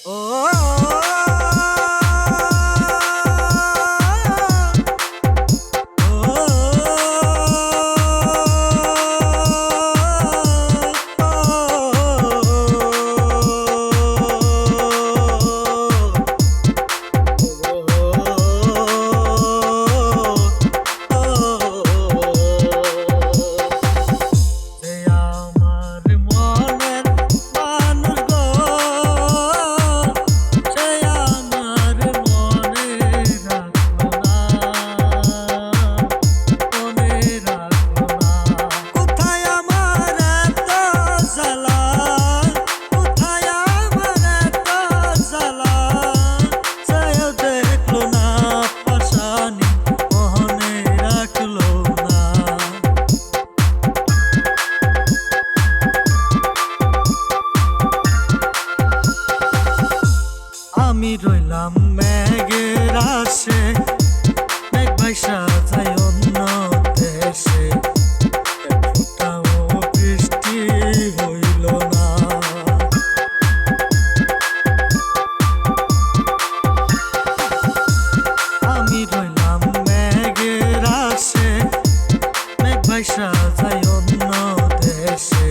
ও আমি রইলাম মেঘের আশে, মেঘ ভাইসা যায় অন্য দেশে, এক ফোঁটাও বৃষ্টি হইল না। আমি রইলাম মেঘের আশে, মেঘ ভাইসা যায় অন্য দেশে,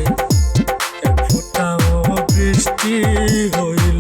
এক ফোঁটাও বৃষ্টি হইল